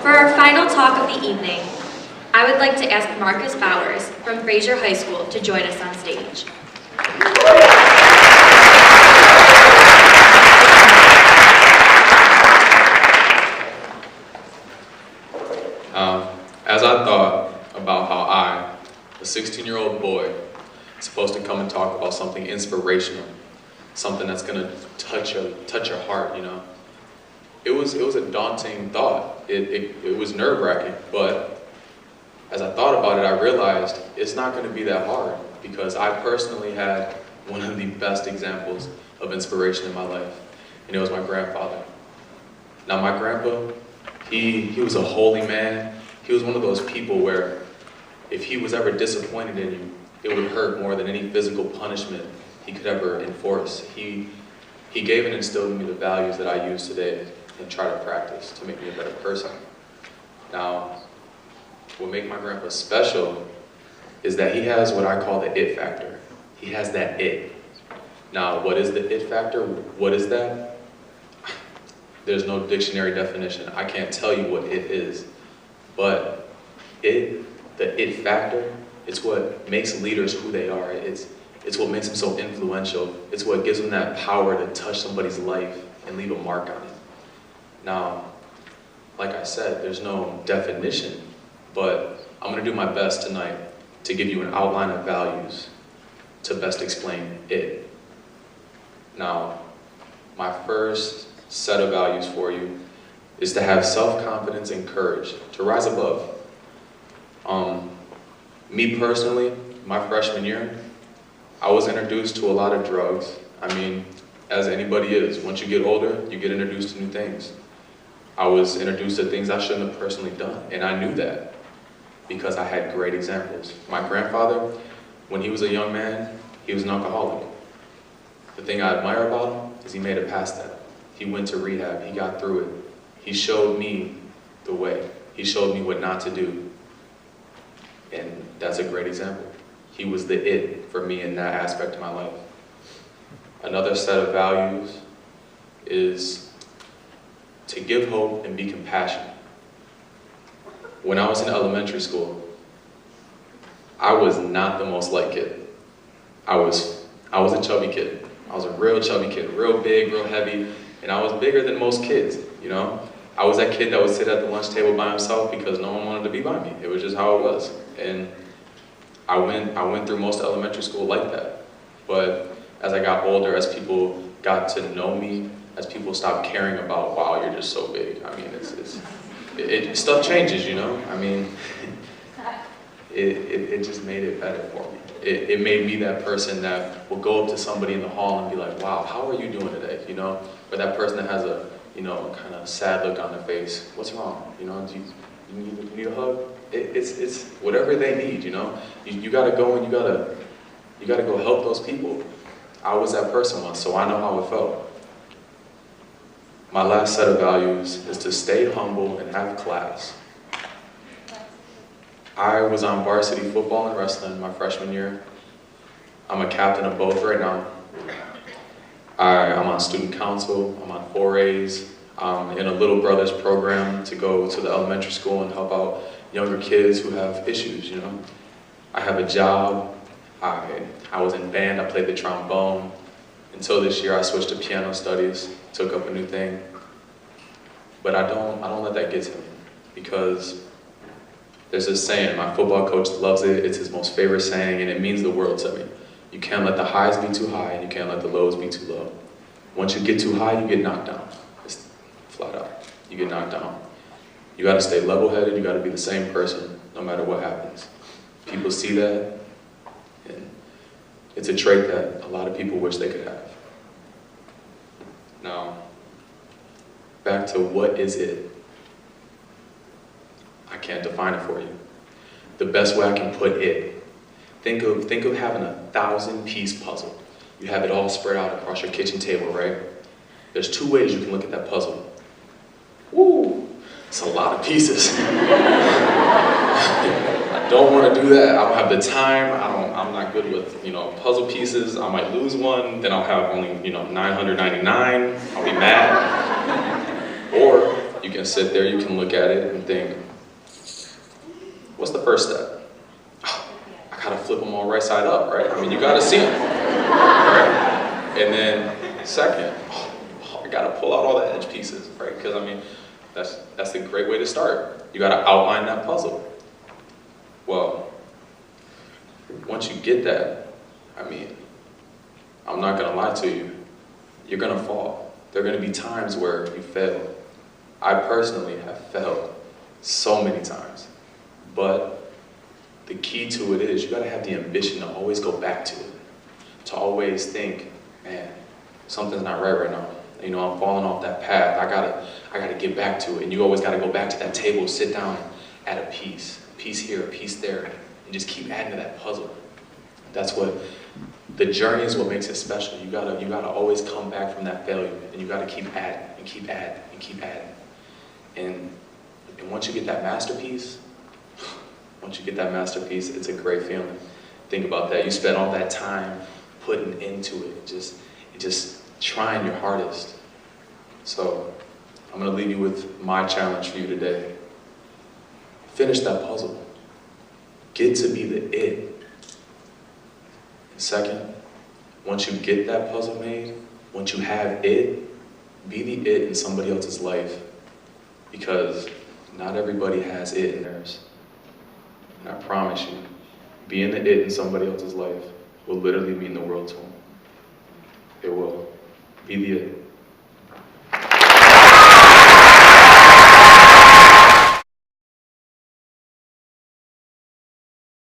For our final talk of the evening, I would like to ask Marcus Bowers from Fraser High School to join us on stage. As I thought about how I, a 16-year-old boy, is supposed to come and talk about something inspirational, something that's gonna touch your heart, you know. It was a daunting thought. It was nerve-wracking, but as I thought about it, I realized it's not gonna be that hard because I personally had one of the best examples of inspiration in my life, and it was my grandfather. Now my grandpa, he was a holy man. He was one of those people where if he was ever disappointed in you, it would hurt more than any physical punishment he could ever enforce. He gave and instilled in me the values that I use today and try to practice to make me a better person. Now, what makes my grandpa special is that he has what I call the it factor. He has that it. Now, what is the it factor? What is that? There's no dictionary definition. I can't tell you what it is. But the it factor, it's what makes leaders who they are. It's what makes them so influential. It's what gives them that power to touch somebody's life and leave a mark on it. Now, like I said, there's no definition, but I'm gonna do my best tonight to give you an outline of values to best explain it. Now, my first set of values for you is to have self-confidence and courage, to rise above. Me personally, my freshman year, I was introduced to a lot of drugs. I mean, as anybody is, once you get older, you get introduced to new things. I was introduced to things I shouldn't have personally done, and I knew that because I had great examples. My grandfather, when he was a young man, he was an alcoholic. The thing I admire about him is he made it past that. He went to rehab, he got through it. He showed me the way. He showed me what not to do. And that's a great example. He was the it for me in that aspect of my life. Another set of values is to give hope and be compassionate. When I was in elementary school, I was not the most liked kid. I was a chubby kid. I was a real chubby kid, real big, real heavy, and I was bigger than most kids, you know? I was that kid that would sit at the lunch table by himself because no one wanted to be by me. It was just how it was. And I went through most elementary school like that. But as I got older, as people got to know me, as people stopped caring about, wow, you're just so big. I mean, stuff changes, you know? I mean, it just made it better for me. It made me that person that will go up to somebody in the hall and be like, wow, how are you doing today, you know? Or that person that has a, you know, kind of sad look on their face. What's wrong? You know, do you need a hug? It's whatever they need, you know? You gotta go and you gotta go help those people. I was that person once, so I know how it felt. My last set of values is to stay humble and have class. I was on varsity football and wrestling my freshman year. I'm a captain of both right now. I'm on student council, I'm on 4As, I'm in a Little Brothers program to go to the elementary school and help out younger kids who have issues, you know. I have a job, I was in band, I played the trombone. Until this year I switched to piano studies, took up a new thing. But I don't let that get to me because there's this saying, my football coach loves it, it's his most favorite saying, and it means the world to me. You can't let the highs be too high, and you can't let the lows be too low. Once you get too high, you get knocked down. It's flat out. You get knocked down. You gotta stay level-headed, you gotta be the same person, no matter what happens. People see that, and it's a trait that a lot of people wish they could have. Now, back to what is it? I can't define it for you. The best way I can put it, think of having a 1,000-piece puzzle. You have it all spread out across your kitchen table, right? There's two ways you can look at that puzzle. Woo, it's a lot of pieces. I don't want to do that. I don't have the time. I'm not good with, you know, puzzle pieces. I might lose one, then I'll have only, you know, 999. I'll be mad. Or You can sit there, you can look at it and think, what's the first step? Oh, I gotta flip them all right side up, right? I mean, you gotta see them, right? And then second, I gotta pull out all the edge pieces, right? Because I mean, that's a great way to start. You gotta outline that puzzle. Well, once you get that, I mean, I'm not gonna lie to you, you're gonna fall. There are gonna be times where you fail. I personally have failed so many times, but the key to it is you gotta have the ambition to always go back to it, to always think, man, something's not right now. You know, I'm falling off that path. I gotta get back to it. And you always gotta go back to that table, sit down, add a piece here, a piece there, and just keep adding to that puzzle. That's what the journey is. What makes it special. You gotta always come back from that failure, and you gotta keep adding and keep adding and keep adding. And once you get that masterpiece, it's a great feeling. Think about that. You spend all that time putting into it, just trying your hardest. So I'm gonna leave you with my challenge for you today. Finish that puzzle. Get to be the it. And second, once you get that puzzle made, once you have it, be the it in somebody else's life. Because not everybody has it in theirs. And I promise you, being the it in somebody else's life will literally mean the world to them. It will. Be the it.